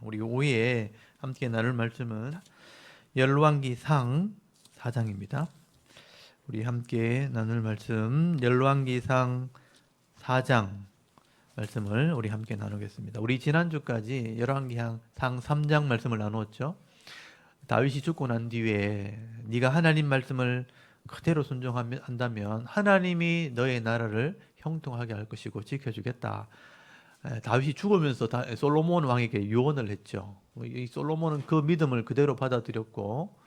우리 오후에 함께 나눌 말씀은 열왕기상 4장입니다. 우리 함께 나눌 말씀 열왕기상 4장 말씀을 우리 함께 나누겠습니다. 우리 지난주까지 열왕기상 3장 말씀을 나누었죠. 다윗이 죽고 난 뒤에 네가 하나님 말씀을 그대로 순종한다면 하나님이 너의 나라를 형통하게 할 것이고 지켜주겠다. 다윗이 죽으면서 솔로몬 왕에게 유언을 했죠. 이 솔로몬은 그 믿음을 그대로 받아들였고,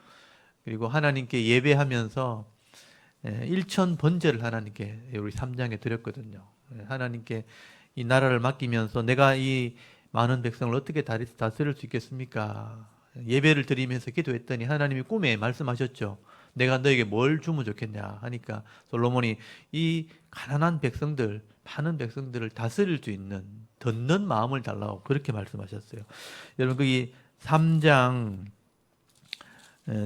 그리고 하나님께 예배하면서 1천 번제를 하나님께 우리 3장에 드렸거든요. 하나님께 이 나라를 맡기면서 내가 이 많은 백성을 어떻게 다스릴 수 있겠습니까? 예배를 드리면서 기도했더니 하나님이 꿈에 말씀하셨죠. 내가 너에게 뭘 주면 좋겠냐 하니까 솔로몬이 이 가난한 백성들, 많은 백성들을 다스릴 수 있는 듣는 마음을 달라고 그렇게 말씀하셨어요. 여러분 거기 3장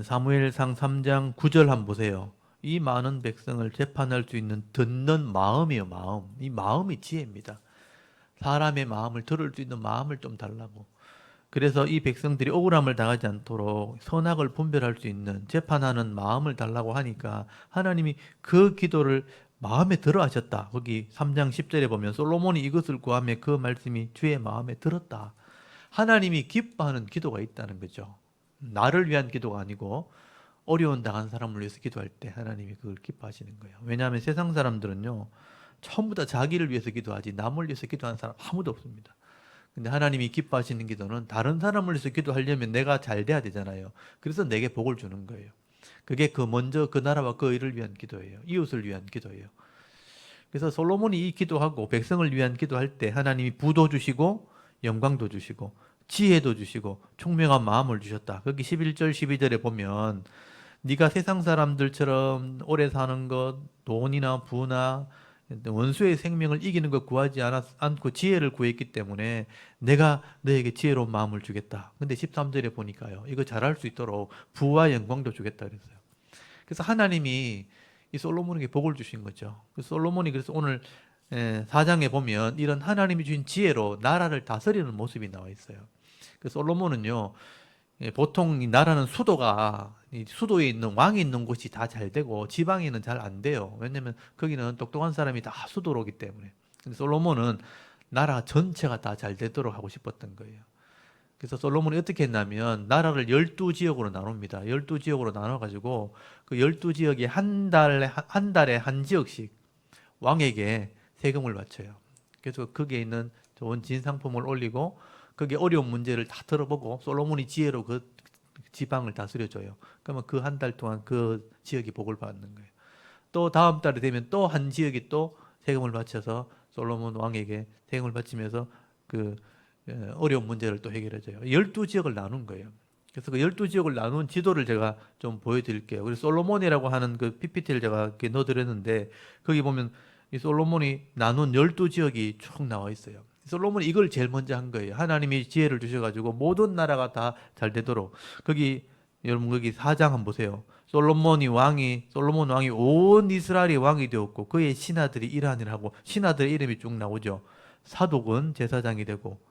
사무엘상 3장 9절 한번 보세요. 이 많은 백성을 재판할 수 있는 듣는 마음이요, 마음. 이 마음이 지혜입니다. 사람의 마음을 들을 수 있는 마음을 좀 달라고. 그래서 이 백성들이 억울함을 당하지 않도록 선악을 분별할 수 있는 재판하는 마음을 달라고 하니까 하나님이 그 기도를 마음에 들어 하셨다. 거기 3장 10절에 보면 솔로몬이 이것을 구하며 그 말씀이 주의 마음에 들었다. 하나님이 기뻐하는 기도가 있다는 거죠. 나를 위한 기도가 아니고 어려운 당한 사람을 위해서 기도할 때 하나님이 그걸 기뻐하시는 거예요. 왜냐하면 세상 사람들은요, 전부 다 자기를 위해서 기도하지 남을 위해서 기도하는 사람 아무도 없습니다. 근데 하나님이 기뻐하시는 기도는 다른 사람을 위해서 기도하려면 내가 잘 돼야 되잖아요. 그래서 내게 복을 주는 거예요. 그게 먼저 그 나라와 그 의를 위한 기도예요. 이웃을 위한 기도예요. 그래서 솔로몬이 이 기도하고 백성을 위한 기도할 때 하나님이 부도 주시고 영광도 주시고 지혜도 주시고 총명한 마음을 주셨다. 거기 11절 12절에 보면 네가 세상 사람들처럼 오래 사는 것, 돈이나 부나 원수의 생명을 이기는 것 구하지 않고 지혜를 구했기 때문에 내가 너에게 지혜로운 마음을 주겠다. 근데 13절에 보니까요, 이거 잘할 수 있도록 부와 영광도 주겠다 그랬어요. 그래서 하나님이 이 솔로몬에게 복을 주신 거죠. 솔로몬이 그래서 오늘 4장에 보면 이런 하나님이 주신 지혜로 나라를 다스리는 모습이 나와 있어요. 그 솔로몬은요, 보통 이 나라는 수도가 이 수도에 있는 왕이 있는 곳이 다 잘 되고 지방에는 잘 안 돼요. 왜냐면 거기는 똑똑한 사람이 다 수도로 오기 때문에. 근데 솔로몬은 나라 전체가 다 잘 되도록 하고 싶었던 거예요. 그래서 솔로몬이 어떻게 했냐면 나라를 12지역으로 나눕니다. 12지역으로 나눠가지고 그 12지역에 한 달에 한 지역씩 왕에게 세금을 바쳐요. 그래서 거기에 있는 좋은 진상품을 올리고 거기에 어려운 문제를 다 들어보고 솔로몬이 지혜로 그 지방을 다스려줘요. 그러면 그 한 달 동안 그 지역이 복을 받는 거예요. 또 다음 달에 되면 또 한 지역이 또 세금을 바쳐서 솔로몬 왕에게 세금을 바치면서 그 어려운 문제를 또 해결해줘요. 12지역을 나눈 거예요. 그래서 그 12지역을 나눈 지도를 제가 좀 보여드릴게요. 그래서 솔로몬이라고 하는 그 PPT를 제가 이렇게 넣어드렸는데 거기 보면 이 솔로몬이 나눈 12지역이 쭉 나와 있어요. 솔로몬이 이걸 제일 먼저 한 거예요. 하나님이 지혜를 주셔가지고 모든 나라가 다 잘 되도록. 거기 여러분 거기 4장 한번 보세요. 솔로몬 왕이 온 이스라엘의 왕이 되었고 그의 신하들이 이러한 일을 하고 신하들의 이름이 쭉 나오죠. 사독은 제사장이 되고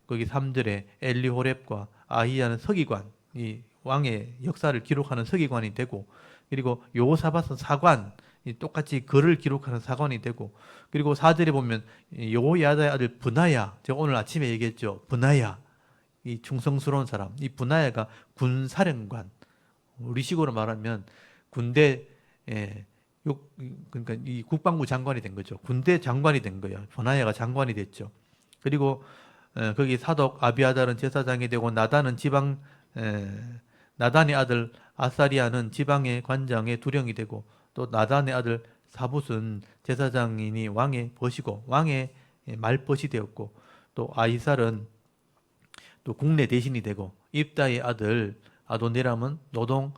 거기 3절에 엘리호렙과 아히야는 서기관, 이 왕의 역사를 기록하는 서기관이 되고 그리고 여호사밧은 사관, 똑같이 글을 기록하는 사관이 되고 그리고 4절에 보면 여호야다의 아들 브나야, 제가 오늘 아침에 얘기했죠. 브나야, 이 충성스러운 사람, 이 브나야가 군사령관, 우리식으로 말하면 군대 그러니까 이 국방부 장관이 된 거죠. 군대 장관이 된 거예요. 브나야가 장관이 됐죠. 그리고 거기 사독 아비아달은 제사장이 되고 나단의 아들 아사리아는 지방의 관장의 두령이 되고 또 나단의 아들 사붓은 제사장이니 왕의 벗이고 왕의 말벗이 되었고 또 아이살은 또 국내 대신이 되고 입다의 아들 아도니람은 노동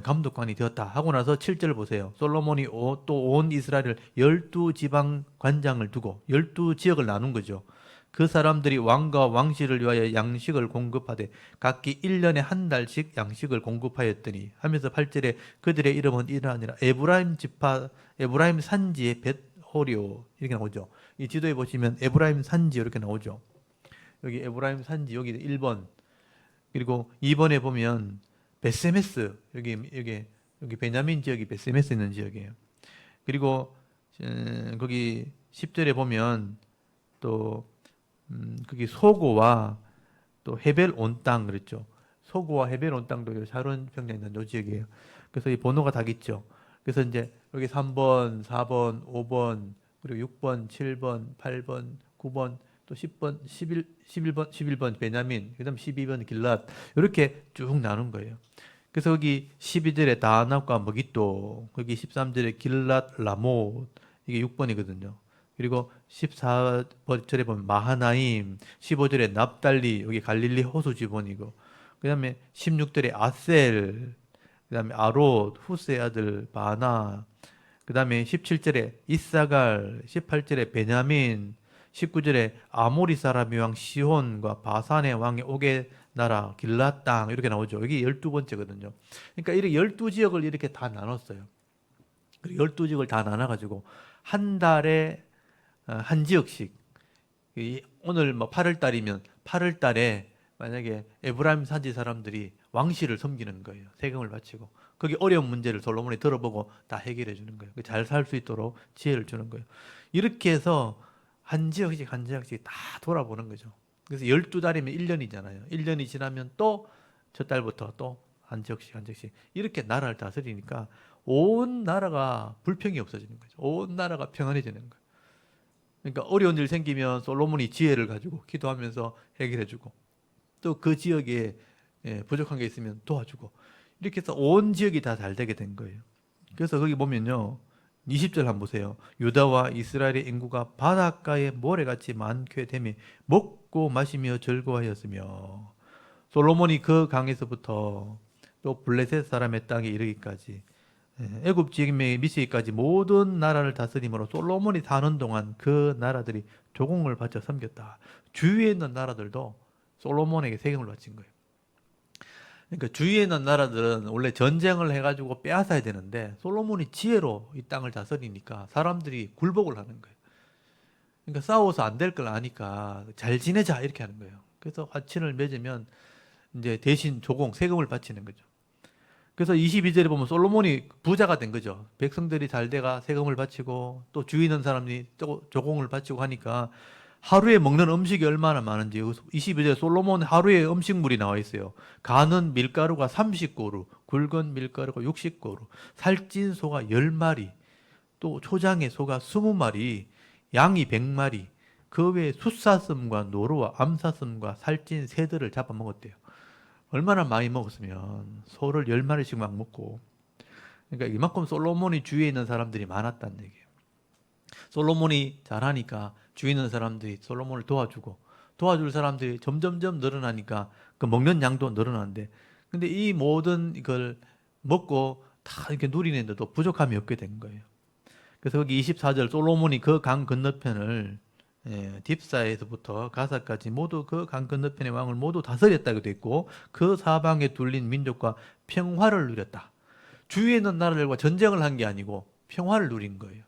감독관이 되었다 하고 나서 7절 보세요. 솔로몬이 또 온 이스라엘을 12지방 관장을 두고 12지역을 나눈 거죠. 그 사람들이 왕과 왕실을 위하여 양식을 공급하되 각기 1년에 한 달씩 양식을 공급하였더니 하면서 8절에 그들의 이름은 이러하니라. 에브라임 산지의 벳호리오 이렇게 나오죠. 이 지도에 보시면 에브라임 산지 이렇게 나오죠. 여기 에브라임 산지 여기 1번 그리고 2번에 보면 베세메스, 여기 베냐민 지역이 베세메스 있는 지역이에요. 그리고 거기 10절에 보면 또 거기 소고와 또 헤벨 온 땅 그랬죠. 소고와 헤벨 온 땅도 샤론 평야에 있는 요 지역이에요. 그래서 이 번호가 다 있죠. 그래서 이제 여기 3번, 4번, 5번, 그리고 6번, 7번, 8번, 9번, 또 10번, 11번 베냐민, 그다음 12번 길랏 이렇게 쭉 나눈 거예요. 그래서 여기 12절에 다낙과 머깃도, 거기 13절에 길랏 라못, 이게 6번이거든요. 그리고 14절에 보면 마하나임, 15절에 납달리, 여기 갈릴리 호수 지번이고, 그 다음에 16절에 아셀, 그 다음에 아롯, 후스의 아들 바나, 그 다음에 17절에 이사갈, 18절에 베냐민, 19절에 아모리 사람의 왕 시혼과 바산의 왕의 옥의 나라 길랏 땅 이렇게 나오죠. 여기 12번째거든요. 그러니까 이렇게 12지역을 이렇게 다 나눴어요. 그리고 12지역을 다 나눠가지고 한 달에 한 지역씩, 오늘 뭐 8월 달이면 8월 달에 만약에 에브라임 산지 사람들이 왕실을 섬기는 거예요. 세금을 바치고. 거기 어려운 문제를 솔로몬이 들어보고 다 해결해 주는 거예요. 잘 살 수 있도록 지혜를 주는 거예요. 이렇게 해서 한 지역씩 한 지역씩 다 돌아보는 거죠. 그래서 12달이면 1년이잖아요. 1년이 지나면 또 첫 달부터 또 한 지역씩 한 지역씩 이렇게 나라를 다스리니까 온 나라가 불평이 없어지는 거죠. 온 나라가 평안해지는 거예요. 그러니까 어려운 일 생기면 솔로몬이 지혜를 가지고 기도하면서 해결해주고, 또 그 지역에 부족한 게 있으면 도와주고, 이렇게 해서 온 지역이 다 잘 되게 된 거예요. 그래서 거기 보면요, 20절 한번 보세요. 유다와 이스라엘의 인구가 바닷가의 모래같이 많게 되며 먹고 마시며 즐거워하였으며, 솔로몬이 그 강에서부터 또 블레셋 사람의 땅에 이르기까지, 애굽 지역에 미치기까지 모든 나라를 다스림으로 솔로몬이 사는 동안 그 나라들이 조공을 바쳐 섬겼다. 주위에 있는 나라들도 솔로몬에게 세금을 바친 거예요. 그러니까 주위에 있는 나라들은 원래 전쟁을 해가지고 빼앗아야 되는데 솔로몬이 지혜로 이 땅을 다스리니까 사람들이 굴복을 하는 거예요. 그러니까 싸워서 안 될 걸 아니까 잘 지내자 이렇게 하는 거예요. 그래서 화친을 맺으면 이제 대신 조공, 세금을 바치는 거죠. 그래서 22절에 보면 솔로몬이 부자가 된 거죠. 백성들이 잘 돼가 세금을 바치고 또 주위 있는 사람이 또 조공을 바치고 하니까 하루에 먹는 음식이 얼마나 많은지, 22절에 솔로몬 하루에 음식물이 나와 있어요. 가는 밀가루가 30고루, 굵은 밀가루가 60고루, 살찐 소가 10마리, 또 초장의 소가 20마리, 양이 100마리, 그 외에 숫사슴과 노루와 암사슴과 살찐 새들을 잡아먹었대요. 얼마나 많이 먹었으면 소를 10마리씩 막 먹고. 그러니까 이만큼 솔로몬이 주위에 있는 사람들이 많았다는 얘기예요. 솔로몬이 잘하니까 주위에 있는 사람들이 솔로몬을 도와주고, 도와줄 사람들이 점점점 늘어나니까 그 먹는 양도 늘어나는데, 근데 이 모든 이걸 먹고 다 이렇게 누리는데도 부족함이 없게 된 거예요. 그래서 여기 24절 솔로몬이 그 강 건너편을, 딥사에서부터 가사까지 모두 그 강 건너편의 왕을 모두 다스렸다고 되어 있고, 그 사방에 둘린 민족과 평화를 누렸다. 주위에 있는 나라들과 전쟁을 한 게 아니고 평화를 누린 거예요.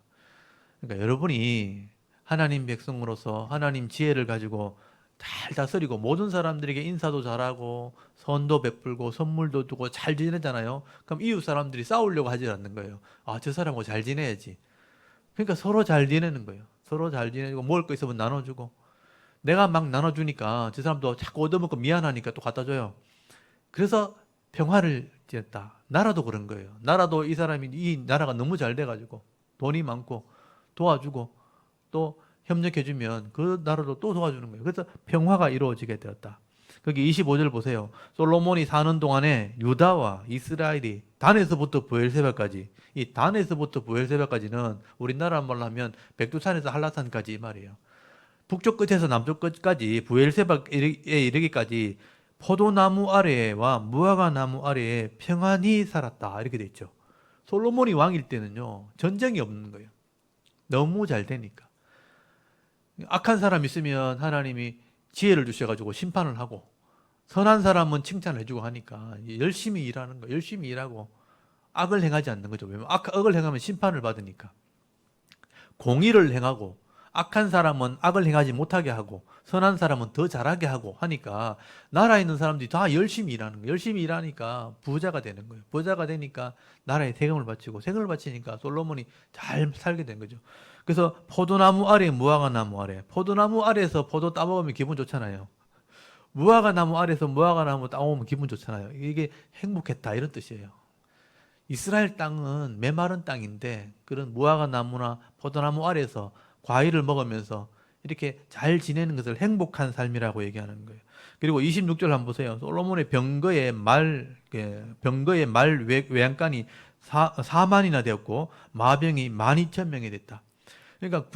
그러니까 여러분이 하나님 백성으로서 하나님 지혜를 가지고 잘 다스리고 모든 사람들에게 인사도 잘하고 선도 베풀고 선물도 두고 잘 지내잖아요. 그럼 이웃 사람들이 싸우려고 하지 않는 거예요. 아, 저 사람하고 잘 지내야지. 그러니까 서로 잘 지내는 거예요. 서로 잘 지내고 먹을 거 있으면 나눠주고, 내가 막 나눠주니까 저 사람도 자꾸 얻어먹고 미안하니까 또 갖다 줘요. 그래서 평화를 지었다. 나라도 그런 거예요. 나라도 이 나라가 너무 잘 돼가지고 돈이 많고 도와주고 또 협력해주면 그 나라도 또 도와주는 거예요. 그래서 평화가 이루어지게 되었다. 거기 25절 보세요. 솔로몬이 사는 동안에 유다와 이스라엘이 단에서부터 브엘세바까지, 이 단에서부터 브엘세바까지는 우리나라 말로 하면 백두산에서 한라산까지 이 말이에요. 북쪽 끝에서 남쪽 끝까지 브엘세바에 이르기까지 포도나무 아래와 무화과 나무 아래에 평안히 살았다. 이렇게 돼 있죠. 솔로몬이 왕일 때는요, 전쟁이 없는 거예요. 너무 잘 되니까. 악한 사람 있으면 하나님이 지혜를 주셔가지고 심판을 하고, 선한 사람은 칭찬을 해주고 하니까 열심히 일하는 거, 열심히 일하고 악을 행하지 않는 거죠. 왜냐면 악을 행하면 심판을 받으니까. 공의를 행하고 악한 사람은 악을 행하지 못하게 하고 선한 사람은 더 잘하게 하고 하니까 나라에 있는 사람들이 다 열심히 일하는 거예요. 열심히 일하니까 부자가 되는 거예요. 부자가 되니까 나라에 세금을 바치고 세금을 바치니까 솔로몬이 잘 살게 된 거죠. 그래서 포도나무 아래 무화과나무 아래 포도나무 아래에서 포도 따먹으면 기분 좋잖아요. 무화과나무 아래에서 무화과나무 따먹으면 기분 좋잖아요. 이게 행복했다 이런 뜻이에요. 이스라엘 땅은 메마른 땅인데 그런 무화과나무나 포도나무 아래에서 과일을 먹으면서 이렇게 잘 지내는 것을 행복한 삶이라고 얘기하는 거예요. 그리고 26절 한번 보세요. 솔로몬의 병거의 말 외양간이 4만이나 되었고 마병이 12,000명이 됐다. 그러니까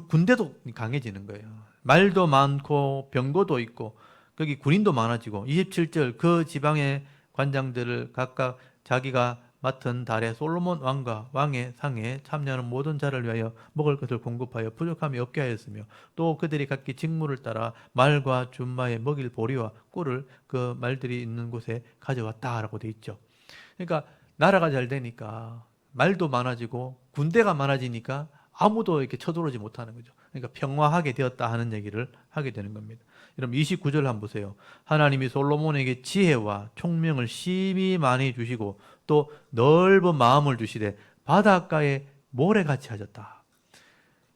군대도 강해지는 거예요. 말도 많고 병거도 있고 거기 군인도 많아지고 27절 그 지방의 관장들을 각각 자기가 맡은 달에 솔로몬 왕과 왕의 상에 참여하는 모든 자를 위하여 먹을 것을 공급하여 부족함이 없게 하였으며 또 그들이 각기 직무를 따라 말과 준마의 먹일 보리와 꿀을 그 말들이 있는 곳에 가져왔다라고 돼 있죠. 그러니까 나라가 잘 되니까 말도 많아지고 군대가 많아지니까 아무도 이렇게 쳐들어오지 못하는 거죠. 그러니까 평화하게 되었다 하는 얘기를 하게 되는 겁니다. 여러분 29절 한번 보세요. 하나님이 솔로몬에게 지혜와 총명을 심히 많이 주시고 또 넓은 마음을 주시되 바닷가에 모래같이 하셨다.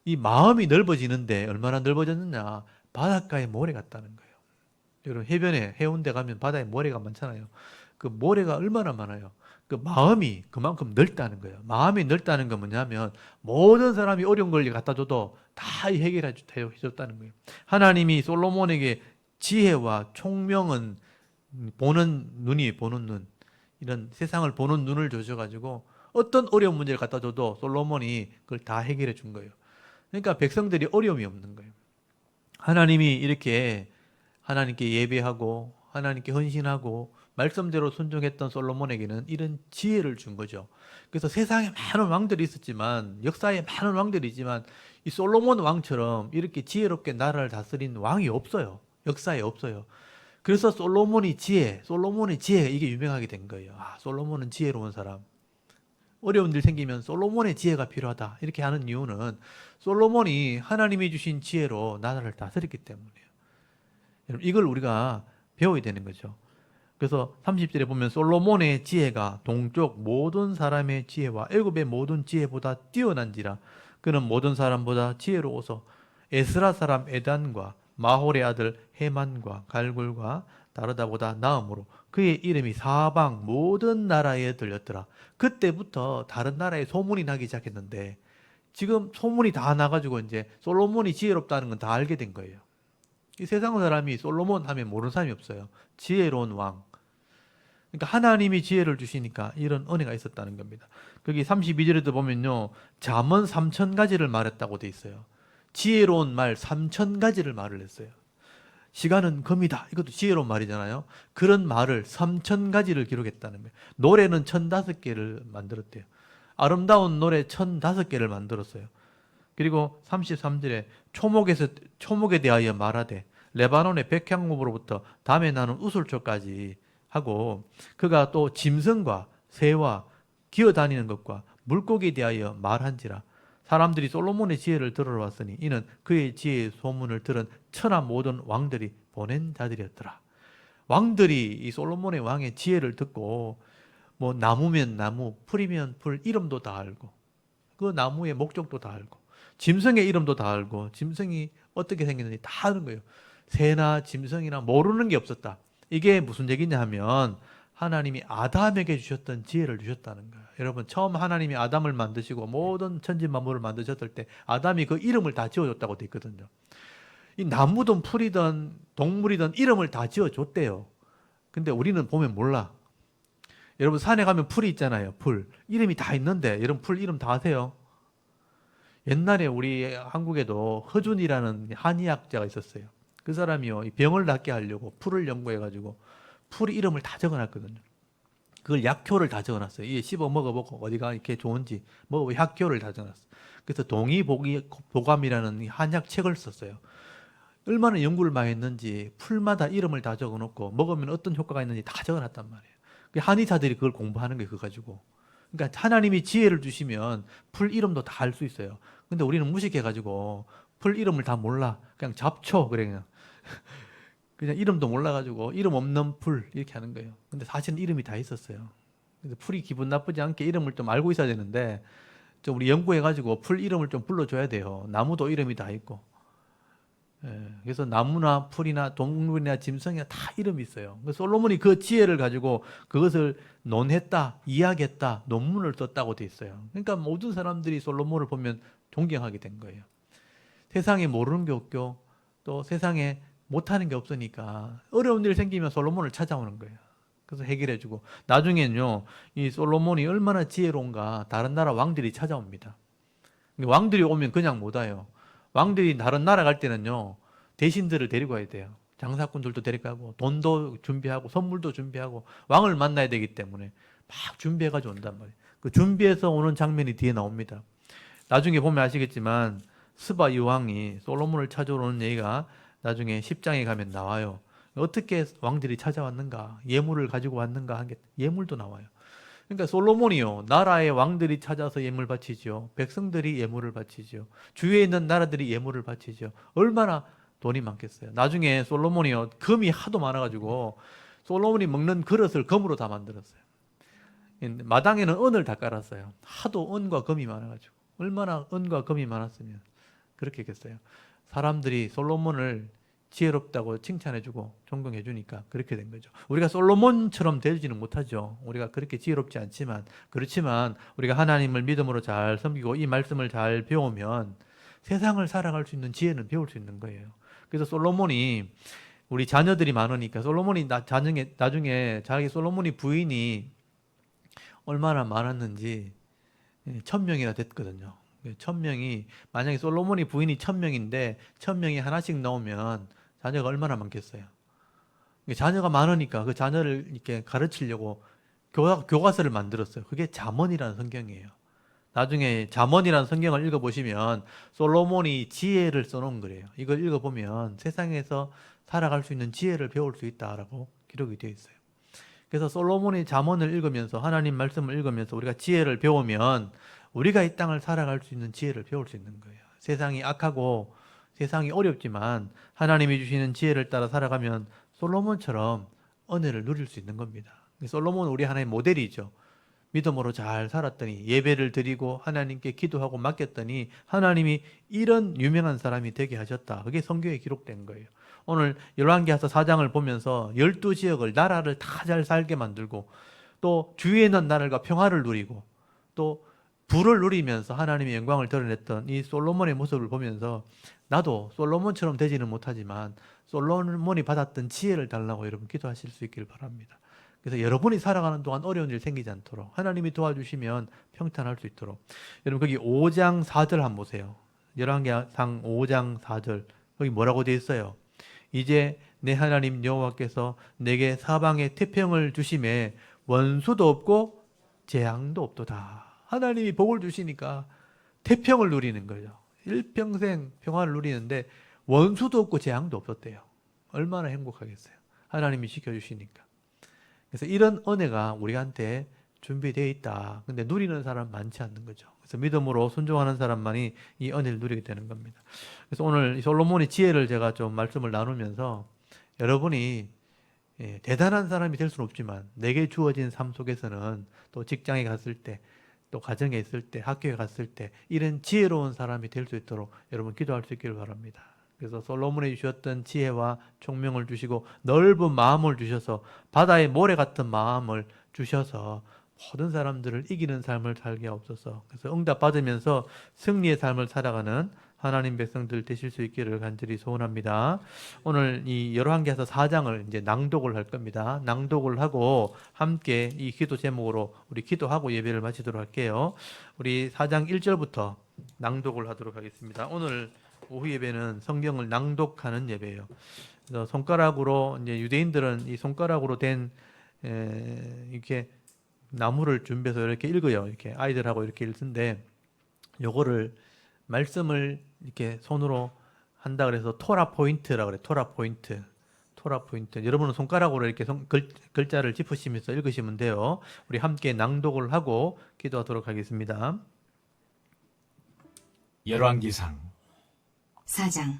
이 마음이 넓어지는데 얼마나 넓어졌느냐? 바닷가에 모래 같다는 거예요. 여러분 해변에 해운대 가면 바다에 모래가 많잖아요. 그 모래가 얼마나 많아요. 그 마음이 그만큼 넓다는 거예요. 마음이 넓다는 건 뭐냐면 모든 사람이 어려운 걸 갖다 줘도 다 해결해 줬다는 거예요. 하나님이 솔로몬에게 지혜와 총명은 보는 눈, 이런 세상을 보는 눈을 주셔가지고 어떤 어려운 문제를 갖다 줘도 솔로몬이 그걸 다 해결해 준 거예요. 그러니까 백성들이 어려움이 없는 거예요. 하나님이 이렇게 하나님께 예배하고 하나님께 헌신하고 말씀대로 순종했던 솔로몬에게는 이런 지혜를 준 거죠. 그래서 세상에 많은 왕들이 있었지만 역사에 많은 왕들이 있지만 이 솔로몬 왕처럼 이렇게 지혜롭게 나라를 다스린 왕이 없어요. 역사에 없어요. 그래서 솔로몬의 지혜 이게 유명하게 된 거예요. 아, 솔로몬은 지혜로운 사람. 어려운 일 생기면 솔로몬의 지혜가 필요하다. 이렇게 하는 이유는 솔로몬이 하나님이 주신 지혜로 나라를 다스렸기 때문이에요. 여러분, 이걸 우리가 배워야 되는 거죠. 그래서 30절에 보면 솔로몬의 지혜가 동쪽 모든 사람의 지혜와 애굽의 모든 지혜보다 뛰어난지라 그는 모든 사람보다 지혜로워서 에스라 사람 에단과 마홀의 아들 헤만과 갈굴과 다르다보다 나음으로 그의 이름이 사방 모든 나라에 들렸더라. 그때부터 다른 나라에 소문이 나기 시작했는데 지금 소문이 다 나가지고 이제 솔로몬이 지혜롭다는 건 다 알게 된 거예요. 이 세상 사람이 솔로몬 하면 모르는 사람이 없어요. 지혜로운 왕. 그러니까 하나님이 지혜를 주시니까 이런 은혜가 있었다는 겁니다. 거기 32절에도 보면요. 잠언 3,000가지를 말했다고 돼 있어요. 지혜로운 말 3,000가지를 말을 했어요. 시간은 금이다. 이것도 지혜로운 말이잖아요. 그런 말을 3,000가지를 기록했다는 거예요. 노래는 1,005개를 만들었대요. 아름다운 노래 1,005개를 만들었어요. 그리고 33절에 초목에 대하여 말하되 레바논의 백향목으로부터 담에 나는 우슬초까지 하고 그가 또 짐승과 새와 기어다니는 것과 물고기에 대하여 말한지라 사람들이 솔로몬의 지혜를 들으러 왔으니 이는 그의 지혜의 소문을 들은 천하 모든 왕들이 보낸 자들이었더라. 왕들이 이 솔로몬의 왕의 지혜를 듣고 뭐 나무면 나무, 풀이면 풀 이름도 다 알고 그 나무의 목적도 다 알고 짐승의 이름도 다 알고 짐승이 어떻게 생겼는지 다 아는 거예요. 새나 짐승이나 모르는 게 없었다. 이게 무슨 얘기냐 하면 하나님이 아담에게 주셨던 지혜를 주셨다는 거예요. 여러분 처음 하나님이 아담을 만드시고 모든 천지 만물을 만드셨을 때 아담이 그 이름을 다 지어줬다고 돼 있거든요. 이 나무든 풀이든 동물이든 이름을 다 지어줬대요. 근데 우리는 보면 몰라. 여러분 산에 가면 풀이 있잖아요. 풀. 이름이 다 있는데 여러분 풀 이름 다 아세요? 옛날에 우리 한국에도 허준이라는 한의학자가 있었어요. 그 사람이요, 이 병을 낫게 하려고 풀을 연구해가지고 풀 이름을 다 적어놨거든요. 그걸 약효를 다 적어놨어요. 이게 씹어 먹어보고 어디가 이렇게 좋은지 먹어보고 약효를 다 적어놨어요. 그래서 동의보감이라는 한약 책을 썼어요. 얼마나 연구를 많이 했는지 풀마다 이름을 다 적어놓고 먹으면 어떤 효과가 있는지 다 적어놨단 말이에요. 한의사들이 그걸 공부하는 거예요. 그거 가지고. 그러니까 하나님이 지혜를 주시면 풀 이름도 다 알 수 있어요. 근데 우리는 무식해가지고 풀 이름을 다 몰라. 그냥 잡초 그래 그냥. 그냥 이름도 몰라가지고 이름 없는 풀 이렇게 하는 거예요. 근데 사실은 이름이 다 있었어요. 그래서 풀이 기분 나쁘지 않게 이름을 좀 알고 있어야 되는데 좀 우리 연구해가지고 풀 이름을 좀 불러줘야 돼요. 나무도 이름이 다 있고. 예, 그래서 나무나 풀이나 동물이나 짐승이나 다 이름이 있어요. 그래서 솔로몬이 그 지혜를 가지고 그것을 논했다, 이야기했다, 논문을 썼다고 돼 있어요. 그러니까 모든 사람들이 솔로몬을 보면 존경하게 된 거예요. 세상에 모르는 게 없고 또 세상에 못하는 게 없으니까 어려운 일 생기면 솔로몬을 찾아오는 거예요. 그래서 해결해주고 나중에는요 이 솔로몬이 얼마나 지혜로운가 다른 나라 왕들이 찾아옵니다. 왕들이 오면 그냥 못 와요. 왕들이 다른 나라 갈 때는요 대신들을 데리고 와야 돼요. 장사꾼들도 데리고 돈도 준비하고 선물도 준비하고 왕을 만나야 되기 때문에 막 준비해가지고 온단 말이에요. 그 준비해서 오는 장면이 뒤에 나옵니다. 나중에 보면 아시겠지만 스바 여왕이 솔로몬을 찾아오는 얘기가 나중에 10장에 가면 나와요. 어떻게 왕들이 찾아왔는가, 예물을 가지고 왔는가 한 게 예물도 나와요. 그러니까 솔로몬이요, 나라의 왕들이 찾아서 예물 바치죠. 백성들이 예물을 바치죠. 주위에 있는 나라들이 예물을 바치죠. 얼마나 돈이 많겠어요. 나중에 솔로몬이요, 금이 하도 많아가지고 솔로몬이 먹는 그릇을 금으로 다 만들었어요. 마당에는 은을 다 깔았어요. 하도 은과 금이 많아가지고 얼마나 은과 금이 많았으면 그렇게 했겠어요. 사람들이 솔로몬을 지혜롭다고 칭찬해주고 존경해주니까 그렇게 된 거죠. 우리가 솔로몬처럼 되지는 못하죠. 우리가 그렇게 지혜롭지 않지만 그렇지만 우리가 하나님을 믿음으로 잘 섬기고 이 말씀을 잘 배우면 세상을 살아갈 수 있는 지혜는 배울 수 있는 거예요. 그래서 솔로몬이 우리 자녀들이 많으니까 솔로몬이 나중에 자기 솔로몬이 부인이 얼마나 많았는지 1000명이나 됐거든요. 1000명이 만약에 솔로몬이 부인이 1000명인데 1000명이 하나씩 나오면 자녀가 얼마나 많겠어요. 자녀가 많으니까 그 자녀를 이렇게 가르치려고 교과서를 만들었어요. 그게 잠언이라는 성경이에요. 나중에 잠언이라는 성경을 읽어보시면 솔로몬이 지혜를 써놓은 거예요. 이걸 읽어보면 세상에서 살아갈 수 있는 지혜를 배울 수 있다라고 기록이 되어 있어요. 그래서 솔로몬이 잠언을 읽으면서 하나님 말씀을 읽으면서 우리가 지혜를 배우면 우리가 이 땅을 살아갈 수 있는 지혜를 배울 수 있는 거예요. 세상이 악하고 세상이 어렵지만 하나님이 주시는 지혜를 따라 살아가면 솔로몬처럼 은혜를 누릴 수 있는 겁니다. 솔로몬은 우리 하나의 모델이죠. 믿음으로 잘 살았더니 예배를 드리고 하나님께 기도하고 맡겼더니 하나님이 이런 유명한 사람이 되게 하셨다. 그게 성경에 기록된 거예요. 오늘 열왕기하서 4장을 보면서 12지역을 나라를 다 잘 살게 만들고 또 주위에 있는 나라가 평화를 누리고 또 부를 누리면서 하나님의 영광을 드러냈던 이 솔로몬의 모습을 보면서 나도 솔로몬처럼 되지는 못하지만 솔로몬이 받았던 지혜를 달라고 여러분 기도하실 수 있기를 바랍니다. 그래서 여러분이 살아가는 동안 어려운 일 생기지 않도록 하나님이 도와주시면 평탄할 수 있도록 여러분 거기 5장 4절 한번 보세요. 열왕기상 5장 4절 거기 뭐라고 되어 있어요? 이제 내 하나님 여호와께서 내게 사방에 태평을 주심에 원수도 없고 재앙도 없도다. 하나님이 복을 주시니까 태평을 누리는 거죠. 일평생 평화를 누리는데 원수도 없고 재앙도 없었대요. 얼마나 행복하겠어요. 하나님이 지켜주시니까. 그래서 이런 은혜가 우리한테 준비되어 있다. 근데 누리는 사람 많지 않는 거죠. 그래서 믿음으로 순종하는 사람만이 이 은혜를 누리게 되는 겁니다. 그래서 오늘 솔로몬의 지혜를 제가 좀 말씀을 나누면서 여러분이 대단한 사람이 될 수는 없지만 내게 주어진 삶 속에서는 또 직장에 갔을 때 또 가정에 있을 때 학교에 갔을 때 이런 지혜로운 사람이 될 수 있도록 여러분 기도할 수 있기를 바랍니다. 그래서 솔로몬이 주셨던 지혜와 총명을 주시고 넓은 마음을 주셔서 바다의 모래 같은 마음을 주셔서 모든 사람들을 이기는 삶을 살게 하옵소서. 그래서 응답 받으면서 승리의 삶을 살아가는 하나님 백성들 되실 수 있기를 간절히 소원합니다. 오늘 이 열왕기하서 4장을 이제 낭독을 할 겁니다. 낭독을 하고 함께 이 기도 제목으로 우리 기도하고 예배를 마치도록 할게요. 우리 4장 1절부터 낭독을 하도록 하겠습니다. 오늘 오후 예배는 성경을 낭독하는 예배예요. 그래서 손가락으로 이제 유대인들은 이 손가락으로 된 이렇게 나무를 준비해서 이렇게 읽어요. 이렇게 아이들하고 이렇게 읽는데 요거를 말씀을 이렇게 손으로 한다 그래서 토라 포인트라고 그래. 토라 포인트. 여러분은 손가락으로 이렇게 글자를 짚으시면서 읽으시면 돼요. 우리 함께 낭독을 하고 기도하도록 하겠습니다. 열왕기상 4장.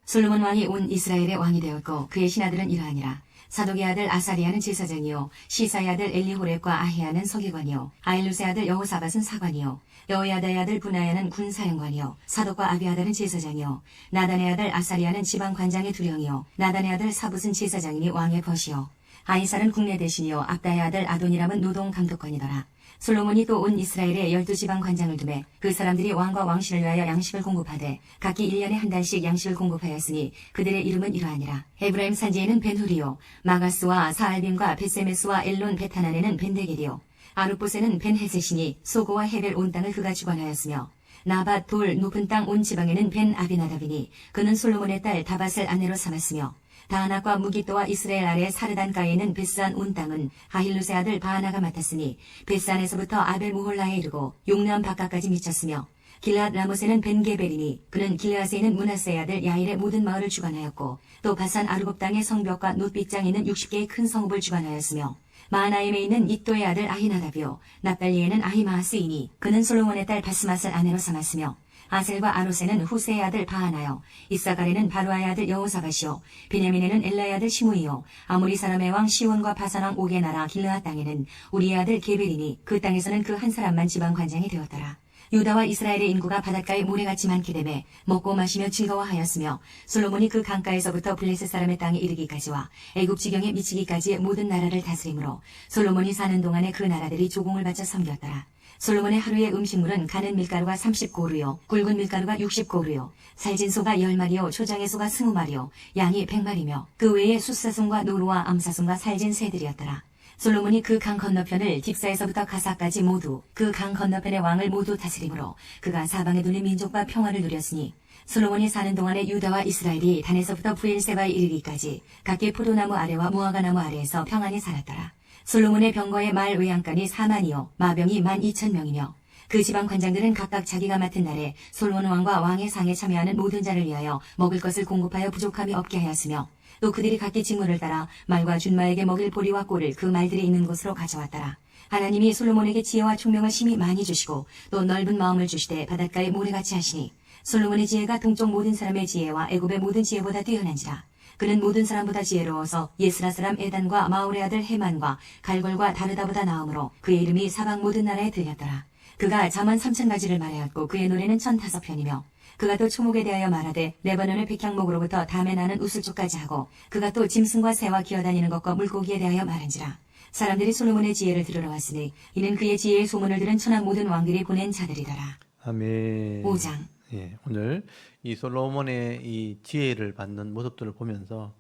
솔로몬 왕이 온 이스라엘의 왕이 되었고 그의 신하들은 이러하니라. 사독의 아들 아사리아는 제사장이요, 시사의 아들 엘리호렙과 아히야는 서기관이요, 아일루스의 아들 여호사밧은 사관이요, 여호야다의 아들 분하야는 군사령관이요, 사독과 아비아달은 제사장이요, 나단의 아들 아사리아는 지방관장의 두령이요, 나단의 아들 사붓은 제사장이니 왕의 벗이요, 아이살은 국내 대신이요, 압다의 아들 아도니람은 노동감독관이더라. 솔로몬이 또 온 이스라엘에 12지방 관장을 두매 그 사람들이 왕과 왕실을 위하여 양식을 공급하되 각기 1년에 한 달씩 양식을 공급하였으니 그들의 이름은 이러하니라. 에브라임 산지에는 벤후리요, 마가스와 사알빔과 벳세메스와 엘론 베타난에는 벤데겔이요, 아룻봇에는 벤헤셋이니 소고와 헤벨 온 땅을 그가 주관하였으며 나밧 돌 높은 땅 온 지방에는 벤 아비나답이니 그는 솔로몬의 딸 다밧을 아내로 삼았으며 다하낙과 무기또와 이스라엘 아래 사르단가에는 베스안 온 땅은 하힐루스의 아들 바하나가 맡았으니 베스안에서부터 아벨 무홀라에 이르고 용남 바깥까지 미쳤으며 길앗 라못에는 벤게벨이니 그는 길앗에는 문하세의 아들 야일의 모든 마을을 주관하였고 또 바산 아르곱 땅의 성벽과 놋빗장에는 60개의 큰 성읍을 주관하였으며 마하나임에 있는 이또의 아들 아히나답이요 납달리에는 아히마하스이니 그는 솔로몬의 딸 바스맛을 아내로 삼았으며 아셀과 아로세는 후세의 아들 바하나요, 이사갈에는 바루아의 아들 여호사밧이요, 베냐민에는 엘라의 아들 시므이요, 아모리 사람의 왕 시온과 바산 왕 옥의 나라 길르앗 땅에는 우리의 아들 게벨이니 그 땅에서는 그 한 사람만 지방 관장이 되었더라. 유다와 이스라엘의 인구가 바닷가에 모래같이 많게 되매 먹고 마시며 즐거워하였으며 솔로몬이 그 강가에서부터 블레셋 사람의 땅에 이르기까지와 애굽 지경에 미치기까지의 모든 나라를 다스림으로 솔로몬이 사는 동안에 그 나라들이 조공을 바쳐 섬겼더라. 솔로몬의 하루의 음식물은 가는 밀가루가 30고루요, 굵은 밀가루가 60고루요, 살진 소가 10마리요, 초장의 소가 20마리요, 양이 100마리며 그 외에 숫사송과 노루와 암사송과 살진 새들이었더라. 솔로몬이 그 강 건너편을 딥사에서부터 가사까지 모두 그 강 건너편의 왕을 모두 다스림으로 그가 사방에 둘린 민족과 평화를 누렸으니 솔로몬이 사는 동안에 유다와 이스라엘이 단에서부터 브엘세바에 이르기까지 각기 포도나무 아래와 무화과나무 아래에서 평안히 살았더라. 솔로몬의 병거의 말 외양간이 4만이요 마병이 12,000명이며 그 지방 관장들은 각각 자기가 맡은 날에 솔로몬 왕과 왕의 상에 참여하는 모든 자를 위하여 먹을 것을 공급하여 부족함이 없게 하였으며 또 그들이 각기 직무를 따라 말과 준마에게 먹일 보리와 꼴을 그 말들이 있는 곳으로 가져왔더라. 하나님이 솔로몬에게 지혜와 총명을 심히 많이 주시고 또 넓은 마음을 주시되 바닷가에 모래같이 하시니 솔로몬의 지혜가 동쪽 모든 사람의 지혜와 애굽의 모든 지혜보다 뛰어난지라. 그는 모든 사람보다 지혜로워서 예스라 사람 에단과 마올의 아들 헤만과 갈골과 다르다보다 나음으로 그의 이름이 사방 모든 나라에 들렸더라. 그가 잠언 3,000가지를 말하였고 그의 노래는 1,005편이며 그가 또 초목에 대하여 말하되 레바논의 백향목으로부터 담에 나는 우슬초까지 하고 그가 또 짐승과 새와 기어다니는 것과 물고기에 대하여 말한지라. 사람들이 솔로몬의 지혜를 들으러 왔으니 이는 그의 지혜의 소문을 들은 천하 모든 왕들이 보낸 자들이더라. 아멘. 5장. 예, 오늘 이 솔로몬의 이 지혜를 받는 모습들을 보면서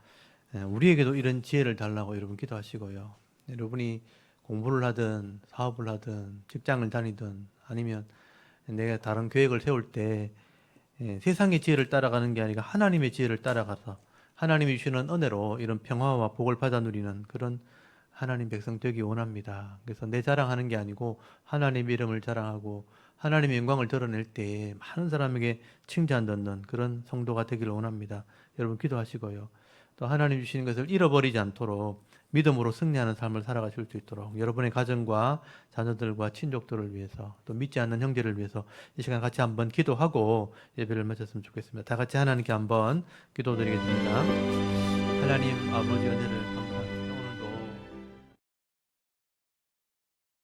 우리에게도 이런 지혜를 달라고 여러분 기도하시고요. 여러분이 공부를 하든 사업을 하든 직장을 다니든 아니면 내가 다른 계획을 세울 때 세상의 지혜를 따라가는 게 아니라 하나님의 지혜를 따라가서 하나님이 주시는 은혜로 이런 평화와 복을 받아 누리는 그런 하나님 백성 되기 원합니다. 그래서 내 자랑하는 게 아니고 하나님의 이름을 자랑하고 하나님의 영광을 드러낼 때 많은 사람에게 칭찬 듣는 그런 성도가 되기를 원합니다. 여러분 기도하시고요. 또 하나님 주시는 것을 잃어버리지 않도록 믿음으로 승리하는 삶을 살아가실 수 있도록 여러분의 가정과 자녀들과 친족들을 위해서 또 믿지 않는 형제를 위해서 이 시간 같이 한번 기도하고 예배를 마쳤으면 좋겠습니다. 다 같이 하나님께 한번 기도드리겠습니다. 하나님 아버지 은혜를